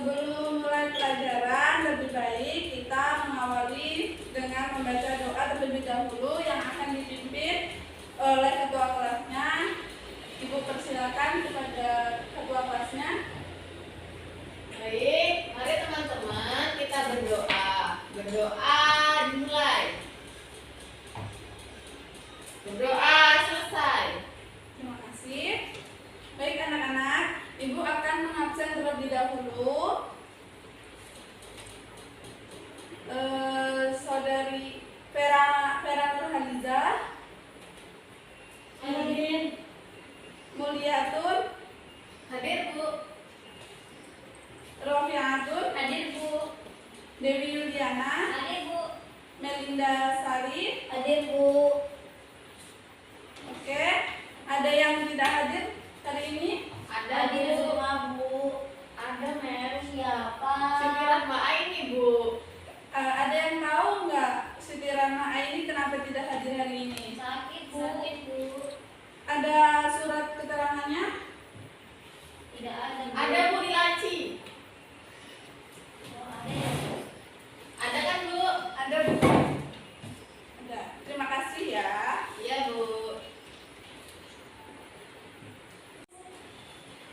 Sebelum mulai pelajaran, lebih baik kita mengawali dengan membaca doa terlebih dahulu yang akan dipimpin oleh ketua kelasnya. Ibu persilakan kepada ketua kelasnya. Baik, mari teman-teman kita berdoa. Berdoa dimulai. Berdoa selesai. Terima kasih. Baik anak-anak, Ibu akan mengabsen terlebih dahulu Saudari Vera Nurhaliza, Hadir. Mulyatun, Hadir, Bu. Rofiatun, Hadir, Bu. Dewi Yuliana, Hadir, Bu. Melinda Sari. Hadir, Bu. Oke, ada yang tidak hadir hari ini? Ada semua, Bu. Ada siapa? Siti Rahma Aini, Bu. Ada yang tahu nggak Siti Rahma Aini kenapa tidak hadir hari ini? Sakit, Bu. Sakit, Bu. Ada surat keterangannya? Tidak ada, Bu. Ada, Bu, di laci. Ada kan, Bu? Ada, Bu. Ada. Terima kasih ya. Iya, Bu.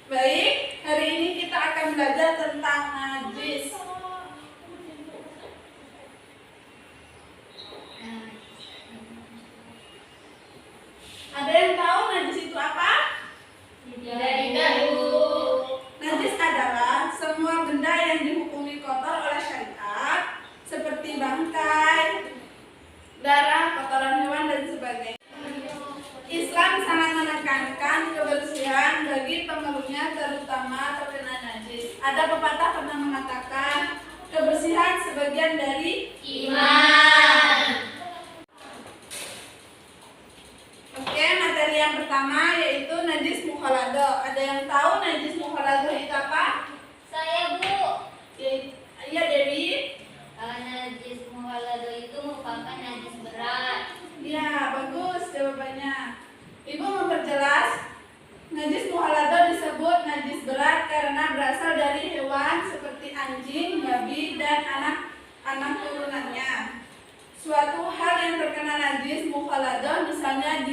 Baik, hari ini kita akan belajar tentang najis. Ada yang tahu najis itu apa? Tidak, Bu. Najis adalah semua benda yang dihukumi kotor oleh syariat, seperti bangkai, darah, kotoran hewan, dan sebagainya. Islam sangat menekankan kebersihan bagi pemeluknya, terutama terkena najis. Ada pepatah pernah mengatakan, kebersihan sebagian dari Iman. Oke, materi yang pertama yaitu najis mukhalado. Ada yang tahu najis mukhalado itu apa? Saya, Bu. Iya, Dewi. Najis mukhalado itu merupakan najis berat. Ya, bagus jawabannya. Ibu memperjelas, najis mukhalado disebut najis berat karena berasal dari hewan seperti anjing, babi, dan anak-anak turunannya. Suatu hal yang terkena najis mukhalado, misalnya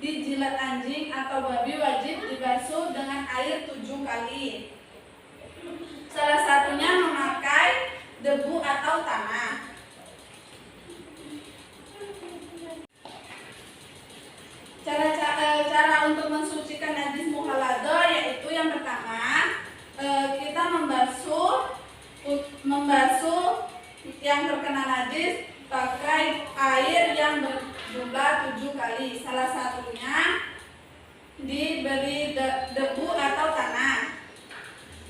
dijilat anjing atau babi, wajib dibasuh dengan air 7 kali. Salah satunya memakai debu atau tanah. Cara untuk mensucikan najis mukhalado yaitu yang pertama, kita membasuh yang terkena najis pakai air yang berjumlah 7 kali. Salah satunya diberi debu atau tanah.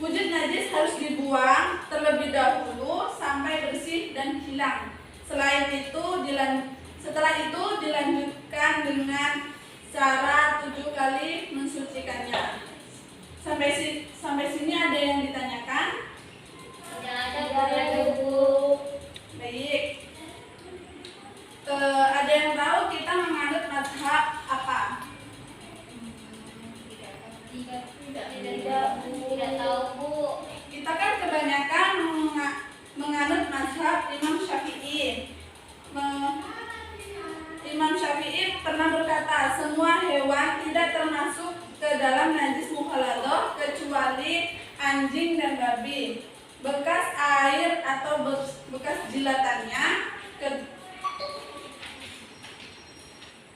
Wujud najis harus dibuang terlebih dahulu sampai bersih dan hilang. Setelah itu dilanjutkan dengan cara 7 kali mensucikannya. Sampai sini ada yang ditanyakan? Tidak ada, Bu. Baik. Ada yang tahu kita menganut mazhab apa? Tidak tahu, Bu. Kita kan kebanyakan menganut mazhab Imam Syafi'i. Imam Syafi'i pernah berkata, semua hewan tidak termasuk ke dalam najis mukhalado kecuali anjing dan babi. Bekas air atau bekas jilatannya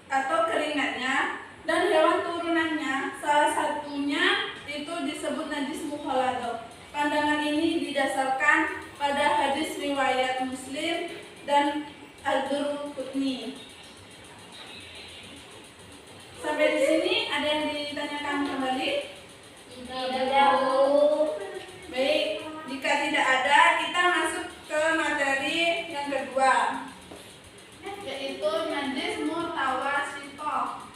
atau keringatnya dan hewan turunannya, salah satunya itu disebut najis mukhalado. Pandangan ini didasarkan pada hadis riwayat Muslim dan Ad-Darqutni. Sampai di sini ada yang ditanyakan kembali? Tidak, Bu. Baik, jika tidak ada, kita masuk ke materi yang kedua, yaitu najis mutawasito.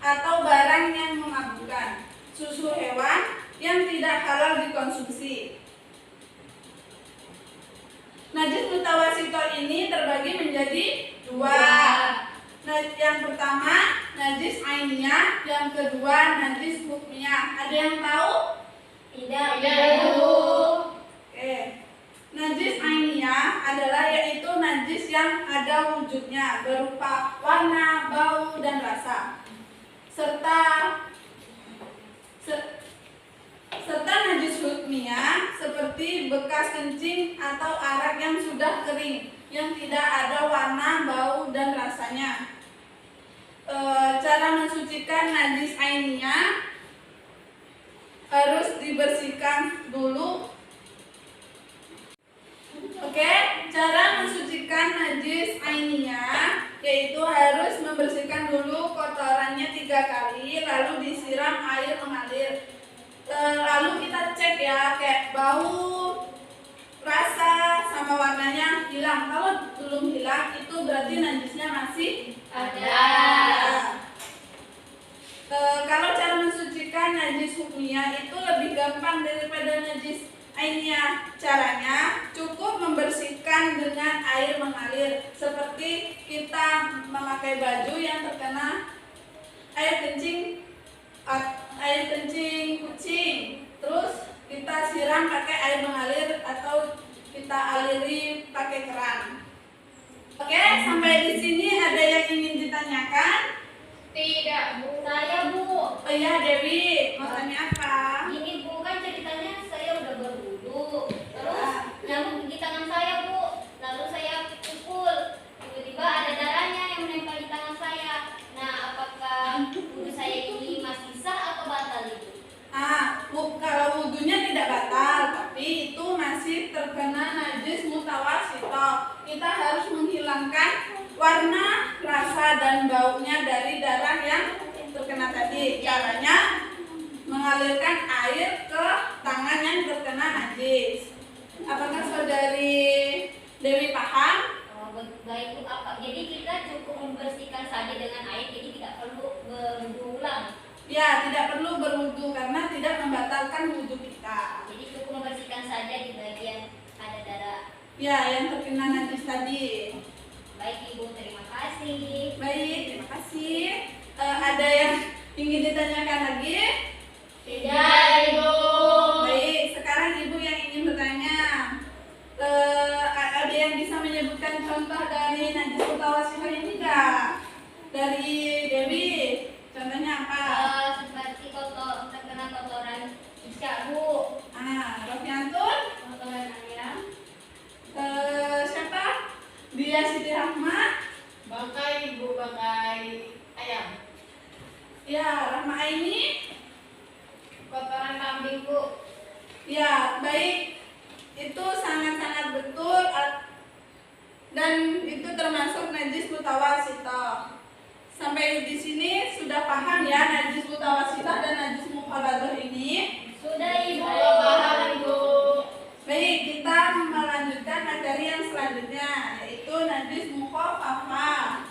atau barang yang memabukkan, susu hewan yang tidak halal dikonsumsi. Najis mutawasito ini terbagi menjadi dua. Yang pertama najis ainiyah, yang kedua najis hukmiyah. Ada yang tahu? Tidak. Oke. Najis ainiyah adalah yaitu najis yang ada wujudnya berupa warna, bau, dan rasa. Serta najis hukmiyah seperti bekas kencing atau arak yang sudah kering yang tidak ada warna, bau, dan rasanya. Cara mensucikan najis ainiyah harus dibersihkan dulu. Oke, cara mensucikan najis ainiyah yaitu harus membersihkan dulu kotorannya 3 kali, lalu disiram air mengalir. Lalu kita cek ya, kayak bau, rasa, sama warnanya hilang. Kalau belum hilang itu berarti najisnya masih Ada. Kalau cara mensucikan najis hukmiyah itu lebih gampang daripada najis ainiyah. Caranya cukup membersihkan dengan air mengalir, seperti kita memakai baju yang terkena air kencing kucing, terus kita siram pakai air mengalir atau kita aliri pakai keran. Oke, sampai di sini ada yang ingin ditanyakan? Tidak, Bu. Saya, Bu. Oh iya, Dewi, mau tanya apa? Ini Bu, kan ceritanya saya udah berwudu. Terus nyamuk di tangan saya, Bu. Lalu saya pukul. Tiba-tiba ada darahnya yang menempel di tangan saya. Nah, apakah wudu saya ini masih sah atau batal itu? Kalau wudhunya tidak batal, tapi itu masih terkena najis mutawasito. Kita harus menghilangkan warna, rasa, dan baunya dari darah yang terkena tadi. Caranya mengalirkan air ke tangan yang terkena najis. Apakah saudari Dewi paham? Baik, Bu. Jadi kita cukup membersihkan saja dengan air, jadi tidak perlu berwudu ulang. Ya, tidak perlu berwudu karena tidak membatalkan wudhu kita. Jadi cukup membersihkan saja di bagian ada darah. Ya, yang terkena najis tadi. Baik, Ibu, terima kasih. Baik, terima kasih. Ada yang ingin ditanyakan lagi? Tidak, Ibu. Baik, sekarang Ibu yang ingin bertanya. Ada yang bisa menyebutkan contoh dari najis mutawasito ini enggak? Dari Dewi, contohnya apa? Seperti terkena kotoran isya, Bu. Rofiantun? Kotoran ayam. Siapa? Dia Siti Rahma? Bangkai, Bu, bangkai ayam. Ya, Rahma ini? Kotoran kambing, Bu. Ya, baik. Itu sangat-sangat betul dan itu termasuk najis mutawasito. Sampai di sini sudah paham ya najis mutawasito dan najis mukhaladah ini? Sudah, Ibu. Saya paham, Ibu. Baik, kita melanjutkan materi yang selanjutnya yaitu najis mukhafafah.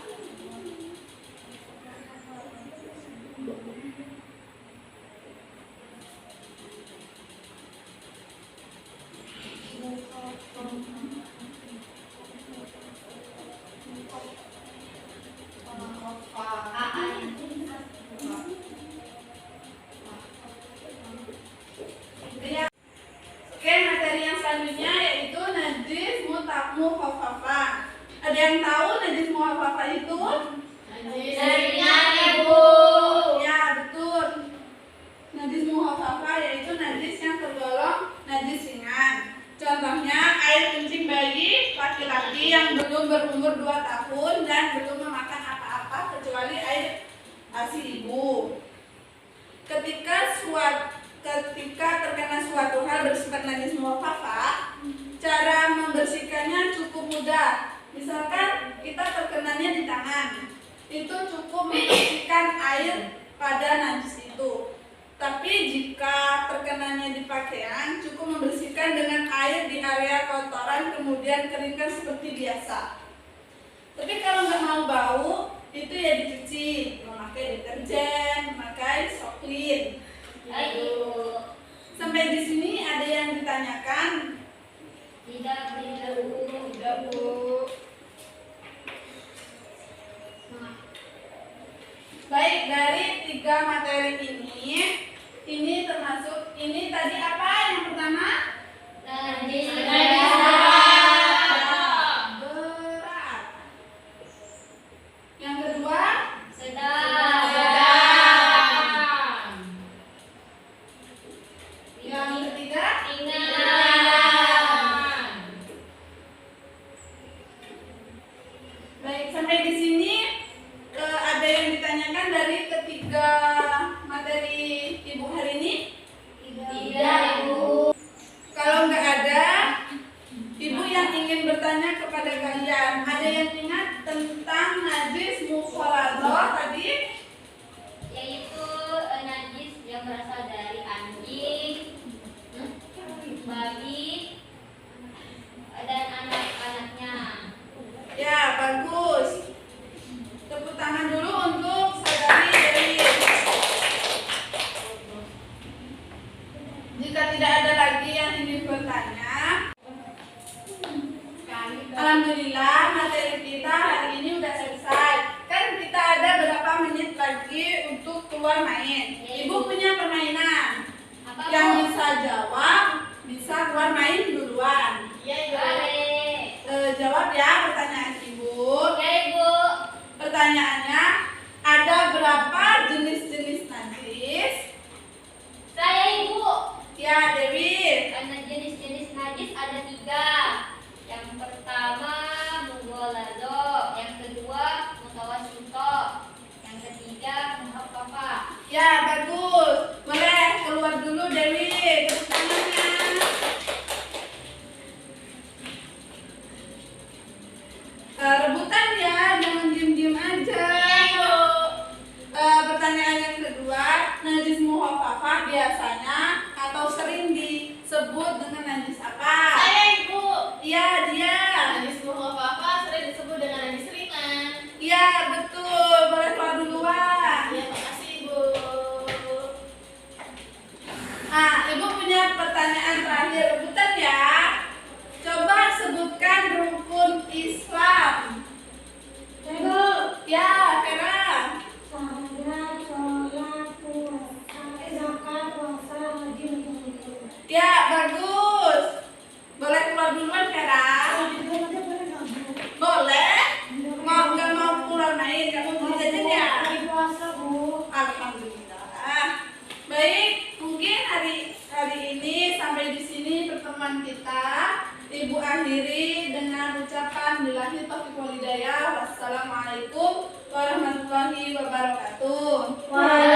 Oke, materi yang selanjutnya yaitu najis mukhafafah. Ada yang tahu najis mukhafafah itu? Ringan, Ibu. Ya, betul. Najis mukhafafah yaitu najis yang tergolong najis ringan. Contohnya air kencing bayi laki-laki yang belum berumur 2 tahun dan belum memakan apa-apa kecuali air ASI ibu. Ketika terkena suatu hal bersifat najis mukhafafah, cara membersihkannya cukup mudah. Misalkan kita terkenanya di tangan, itu cukup membersihkan air pada najis itu. Tapi jika terkenanya di pakaian, cukup membersihkan dengan air di area kotoran kemudian keringkan seperti biasa. Tapi kalau nggak mau bau, itu ya dicuci, memakai deterjen, memakai soklin. Baik, Ibu. Sampai di sini ada yang ditanyakan? Tidak, Bu. Tidak, Bu. Baik, dari 3 materi ini termasuk ini tadi apa yang pertama? Najis Berat. Yang kedua? sedang. Yang ketiga? Ringan. Baik, sampai di sini ada yang ditanyakan dari ketiga materi Ibu hari ini? Tidak, Ibu. Kalau nggak ada, Ibu yang ingin bertanya kepada kalian, ada yang ingat tentang najis mukhalathah tadi? Yaitu najis yang berasal dari anjing, babi, dan anak-anaknya. Ya, bagus. Tepuk tangan dulu untuk saudari Dewi. Jika tidak ada lagi yang ingin bertanya, alhamdulillah materi kita hari ini udah selesai. Kan kita ada berapa menit lagi untuk keluar main. Ibu punya permainan. Apa, Yang Bu? bisa jawab bisa keluar main duluan. Iya, Ibu. Boleh. Jawab ya pertanyaan Ibu. Ya, Ibu. Pertanyaannya, ada berapa jenis-jenis najis? Saya, Ibu. Ya, Dewi. Karena jenis-jenis najis ada 3. Yang pertama mughaladzah, yang kedua mutawassithah, yang ketiga muhaffafah. Ya, bagus. Boleh keluar dulu, Dewi. Tepuk tangannya. Rebutan ya, jangan diem-diem aja. Pertanyaan yang kedua, najis muhaffafah biasanya atau sering disebut dengan najis apa? Saya, Ibu. Iya, dia. Najis mukhafafah sering disebut dengan najis ringan. Iya, betul. Boleh keluar duluan. Ya, makasih, Ibu. Nah, Ibu punya pertanyaan terakhir, rebutan ya. Coba sebutkan rukun Islam. Ibu, Ya, Vera. salat, sholat, puasa, zakat, puasa, haji, umroh. Ya, bagus. Boleh keluar duluan, Vera. Boleh. Mau nggak mau keluar main, kamu mau jajan ya? Hari puasa, Bu. Alhamdulillah. Baik, mungkin hari ini sampai di sini pertemuan kita. Ibu akhiri dengan ucapan billahi taufiq wal hidayah. Wassalamualaikum warahmatullahi wabarakatuh. Waalaikumsalam.